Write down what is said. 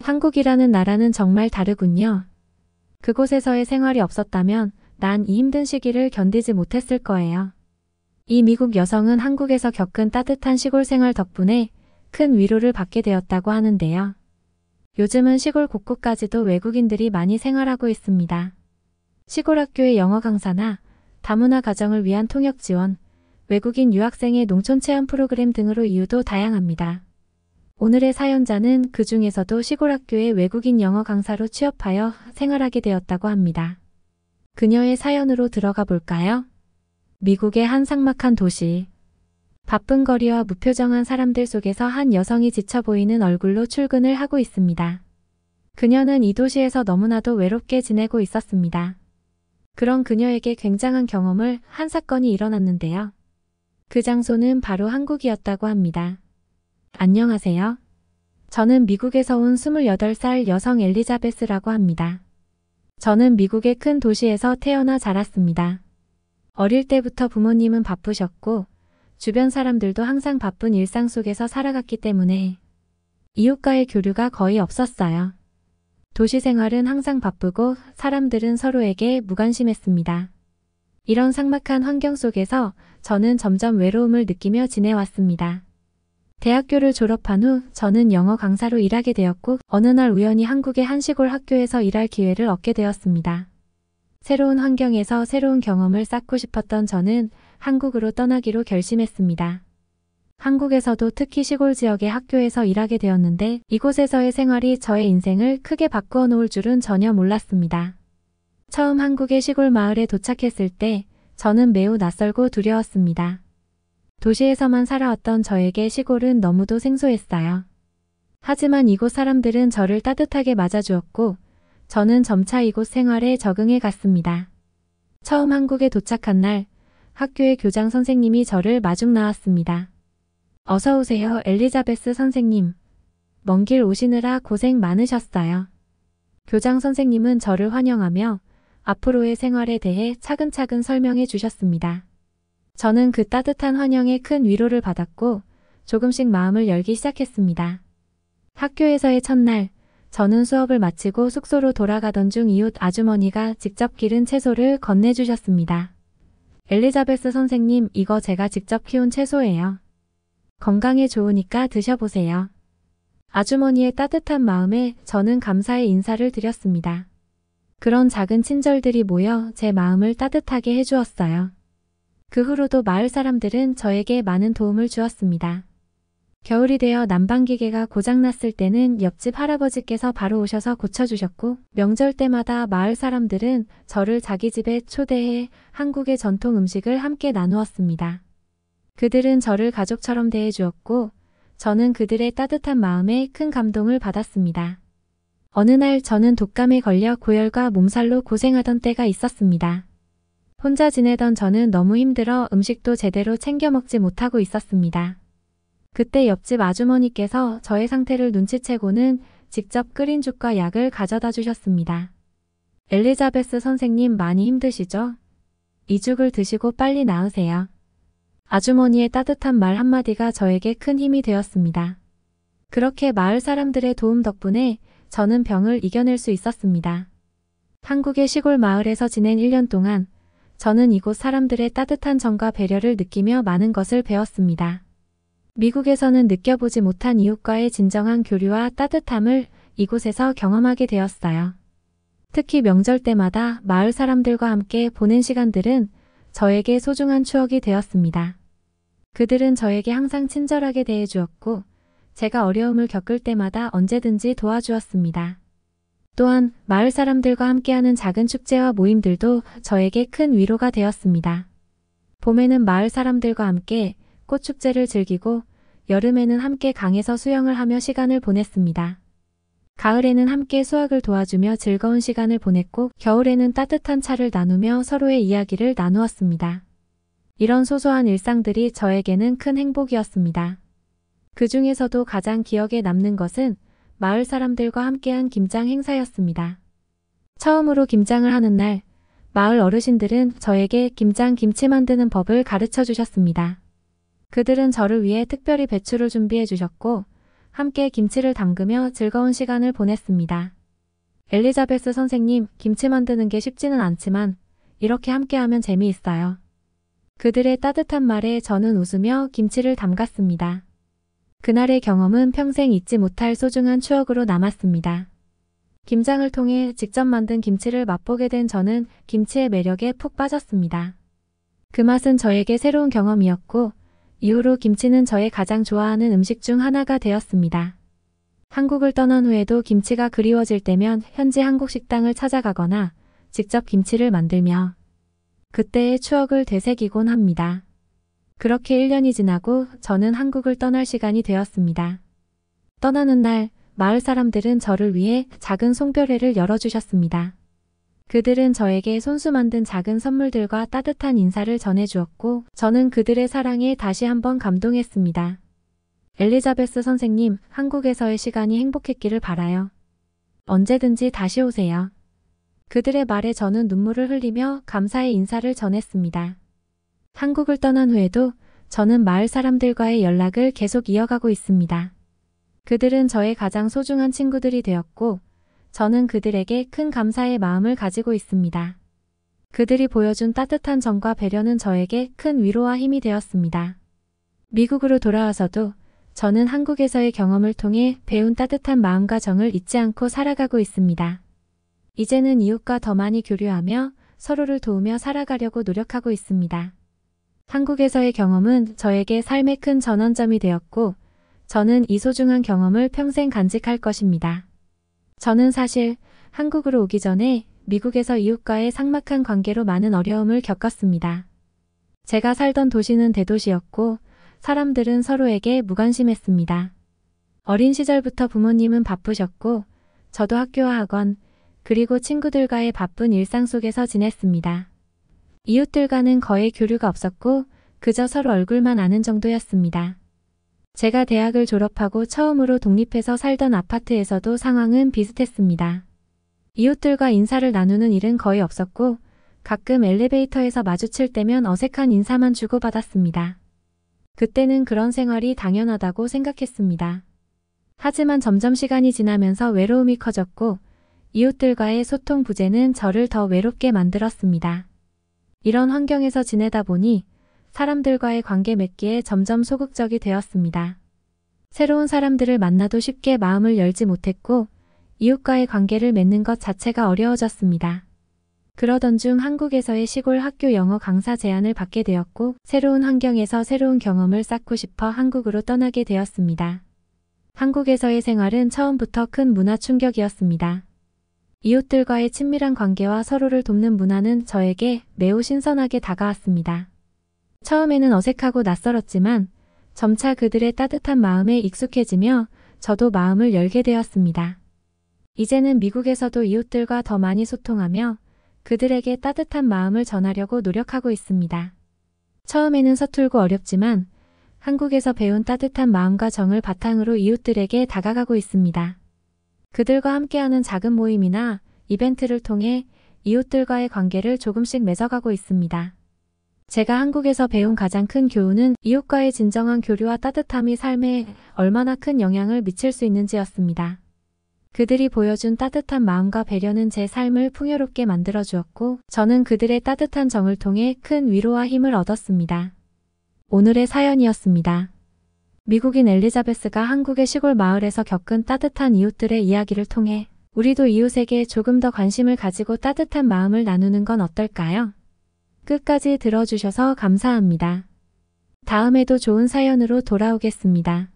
한국이라는 나라는 정말 다르군요. 그곳에서의 생활이 없었다면 난 이 힘든 시기를 견디지 못했을 거예요. 이 미국 여성은 한국에서 겪은 따뜻한 시골 생활 덕분에 큰 위로를 받게 되었다고 하는데요. 요즘은 시골 곳곳까지도 외국인들이 많이 생활하고 있습니다. 시골 학교의 영어 강사나 다문화 가정을 위한 통역 지원, 외국인 유학생의 농촌 체험 프로그램 등으로 이유도 다양합니다. 오늘의 사연자는 그 중에서도 시골 학교의 외국인 영어 강사로 취업하여 생활하게 되었다고 합니다. 그녀의 사연으로 들어가 볼까요? 미국의 한 삭막한 도시. 바쁜 거리와 무표정한 사람들 속에서 한 여성이 지쳐 보이는 얼굴로 출근을 하고 있습니다. 그녀는 이 도시에서 너무나도 외롭게 지내고 있었습니다. 그런 그녀에게 굉장한 경험을 한 사건이 일어났는데요. 그 장소는 바로 한국이었다고 합니다. 안녕하세요. 저는 미국에서 온 28살 여성 엘리자베스라고 합니다. 저는 미국의 큰 도시에서 태어나 자랐습니다. 어릴 때부터 부모님은 바쁘셨고 주변 사람들도 항상 바쁜 일상 속에서 살아갔기 때문에 이웃과의 교류가 거의 없었어요. 도시 생활은 항상 바쁘고 사람들은 서로에게 무관심했습니다. 이런 삭막한 환경 속에서 저는 점점 외로움을 느끼며 지내왔습니다. 대학교를 졸업한 후 저는 영어 강사로 일하게 되었고 어느 날 우연히 한국의 한 시골 학교에서 일할 기회를 얻게 되었습니다. 새로운 환경에서 새로운 경험을 쌓고 싶었던 저는 한국으로 떠나기로 결심했습니다. 한국에서도 특히 시골 지역의 학교에서 일하게 되었는데 이곳에서의 생활이 저의 인생을 크게 바꾸어 놓을 줄은 전혀 몰랐습니다. 처음 한국의 시골 마을에 도착했을 때 저는 매우 낯설고 두려웠습니다. 도시에서만 살아왔던 저에게 시골은 너무도 생소했어요. 하지만 이곳 사람들은 저를 따뜻하게 맞아주었고 저는 점차 이곳 생활에 적응해 갔습니다. 처음 한국에 도착한 날 학교의 교장 선생님이 저를 마중 나왔습니다. 어서 오세요, 엘리자베스 선생님. 먼 길 오시느라 고생 많으셨어요. 교장 선생님은 저를 환영하며 앞으로의 생활에 대해 차근차근 설명해 주셨습니다. 저는 그 따뜻한 환영에 큰 위로를 받았고 조금씩 마음을 열기 시작했습니다. 학교에서의 첫날, 저는 수업을 마치고 숙소로 돌아가던 중 이웃 아주머니가 직접 기른 채소를 건네주셨습니다. 엘리자베스 선생님, 이거 제가 직접 키운 채소예요. 건강에 좋으니까 드셔보세요. 아주머니의 따뜻한 마음에 저는 감사의 인사를 드렸습니다. 그런 작은 친절들이 모여 제 마음을 따뜻하게 해주었어요. 그 후로도 마을 사람들은 저에게 많은 도움을 주었습니다. 겨울이 되어 난방기계가 고장났을 때는 옆집 할아버지께서 바로 오셔서 고쳐주셨고 명절 때마다 마을 사람들은 저를 자기 집에 초대해 한국의 전통 음식을 함께 나누었습니다. 그들은 저를 가족처럼 대해주었고 저는 그들의 따뜻한 마음에 큰 감동을 받았습니다. 어느 날 저는 독감에 걸려 고열과 몸살로 고생하던 때가 있었습니다. 혼자 지내던 저는 너무 힘들어 음식도 제대로 챙겨 먹지 못하고 있었습니다. 그때 옆집 아주머니께서 저의 상태를 눈치채고는 직접 끓인 죽과 약을 가져다 주셨습니다. 엘리자베스 선생님, 많이 힘드시죠? 이 죽을 드시고 빨리 나으세요. 아주머니의 따뜻한 말 한마디가 저에게 큰 힘이 되었습니다. 그렇게 마을 사람들의 도움 덕분에 저는 병을 이겨낼 수 있었습니다. 한국의 시골 마을에서 지낸 1년 동안 저는 이곳 사람들의 따뜻한 정과 배려를 느끼며 많은 것을 배웠습니다. 미국에서는 느껴보지 못한 이웃과의 진정한 교류와 따뜻함을 이곳에서 경험하게 되었어요. 특히 명절 때마다 마을 사람들과 함께 보낸 시간들은 저에게 소중한 추억이 되었습니다. 그들은 저에게 항상 친절하게 대해주었고 제가 어려움을 겪을 때마다 언제든지 도와주었습니다. 또한 마을 사람들과 함께하는 작은 축제와 모임들도 저에게 큰 위로가 되었습니다. 봄에는 마을 사람들과 함께 꽃축제를 즐기고 여름에는 함께 강에서 수영을 하며 시간을 보냈습니다. 가을에는 함께 수학을 도와주며 즐거운 시간을 보냈고 겨울에는 따뜻한 차를 나누며 서로의 이야기를 나누었습니다. 이런 소소한 일상들이 저에게는 큰 행복이었습니다. 그 중에서도 가장 기억에 남는 것은 마을 사람들과 함께한 김장 행사였습니다. 처음으로 김장을 하는 날, 마을 어르신들은 저에게 김장 김치 만드는 법을 가르쳐 주셨습니다. 그들은 저를 위해 특별히 배추를 준비해 주셨고 함께 김치를 담그며 즐거운 시간을 보냈습니다. 엘리자베스 선생님, 김치 만드는 게 쉽지는 않지만 이렇게 함께하면 재미있어요. 그들의 따뜻한 말에 저는 웃으며 김치를 담갔습니다. 그날의 경험은 평생 잊지 못할 소중한 추억으로 남았습니다. 김장을 통해 직접 만든 김치를 맛보게 된 저는 김치의 매력에 푹 빠졌습니다. 그 맛은 저에게 새로운 경험이었고 이후로 김치는 저의 가장 좋아하는 음식 중 하나가 되었습니다. 한국을 떠난 후에도 김치가 그리워질 때면 현지 한국 식당을 찾아가거나 직접 김치를 만들며 그때의 추억을 되새기곤 합니다. 그렇게 1년이 지나고 저는 한국을 떠날 시간이 되었습니다. 떠나는 날 마을 사람들은 저를 위해 작은 송별회를 열어주셨습니다. 그들은 저에게 손수 만든 작은 선물들과 따뜻한 인사를 전해주었고 저는 그들의 사랑에 다시 한번 감동했습니다. 엘리자베스 선생님, 한국에서의 시간이 행복했기를 바라요. 언제든지 다시 오세요. 그들의 말에 저는 눈물을 흘리며 감사의 인사를 전했습니다. 한국을 떠난 후에도 저는 마을 사람들과의 연락을 계속 이어가고 있습니다. 그들은 저의 가장 소중한 친구들이 되었고 저는 그들에게 큰 감사의 마음을 가지고 있습니다. 그들이 보여준 따뜻한 정과 배려는 저에게 큰 위로와 힘이 되었습니다. 미국으로 돌아와서도 저는 한국에서의 경험을 통해 배운 따뜻한 마음과 정을 잊지 않고 살아가고 있습니다. 이제는 이웃과 더 많이 교류하며 서로를 도우며 살아가려고 노력하고 있습니다. 한국에서의 경험은 저에게 삶의 큰 전환점이 되었고 저는 이 소중한 경험을 평생 간직할 것입니다. 저는 사실 한국으로 오기 전에 미국에서 이웃과의 삭막한 관계로 많은 어려움을 겪었습니다. 제가 살던 도시는 대도시였고 사람들은 서로에게 무관심했습니다. 어린 시절부터 부모님은 바쁘셨고 저도 학교와 학원 그리고 친구들과의 바쁜 일상 속에서 지냈습니다. 이웃들과는 거의 교류가 없었고 그저 서로 얼굴만 아는 정도였습니다. 제가 대학을 졸업하고 처음으로 독립해서 살던 아파트에서도 상황은 비슷했습니다. 이웃들과 인사를 나누는 일은 거의 없었고 가끔 엘리베이터에서 마주칠 때면 어색한 인사만 주고받았습니다. 그때는 그런 생활이 당연하다고 생각했습니다. 하지만 점점 시간이 지나면서 외로움이 커졌고 이웃들과의 소통 부재는 저를 더 외롭게 만들었습니다. 이런 환경에서 지내다 보니 사람들과의 관계 맺기에 점점 소극적이 되었습니다. 새로운 사람들을 만나도 쉽게 마음을 열지 못했고 이웃과의 관계를 맺는 것 자체가 어려워졌습니다. 그러던 중 한국에서의 시골 학교 영어 강사 제안을 받게 되었고 새로운 환경에서 새로운 경험을 쌓고 싶어 한국으로 떠나게 되었습니다. 한국에서의 생활은 처음부터 큰 문화 충격이었습니다. 이웃들과의 친밀한 관계와 서로를 돕는 문화는 저에게 매우 신선하게 다가왔습니다. 처음에는 어색하고 낯설었지만 점차 그들의 따뜻한 마음에 익숙해지며 저도 마음을 열게 되었습니다. 이제는 미국에서도 이웃들과 더 많이 소통하며 그들에게 따뜻한 마음을 전하려고 노력하고 있습니다. 처음에는 서툴고 어렵지만 한국에서 배운 따뜻한 마음과 정을 바탕으로 이웃들에게 다가가고 있습니다. 그들과 함께하는 작은 모임이나 이벤트를 통해 이웃들과의 관계를 조금씩 맺어가고 있습니다. 제가 한국에서 배운 가장 큰 교훈은 이웃과의 진정한 교류와 따뜻함이 삶에 얼마나 큰 영향을 미칠 수 있는지였습니다. 그들이 보여준 따뜻한 마음과 배려는 제 삶을 풍요롭게 만들어주었고 저는 그들의 따뜻한 정을 통해 큰 위로와 힘을 얻었습니다. 오늘의 사연이었습니다. 미국인 엘리자베스가 한국의 시골 마을에서 겪은 따뜻한 이웃들의 이야기를 통해 우리도 이웃에게 조금 더 관심을 가지고 따뜻한 마음을 나누는 건 어떨까요? 끝까지 들어주셔서 감사합니다. 다음에도 좋은 사연으로 돌아오겠습니다.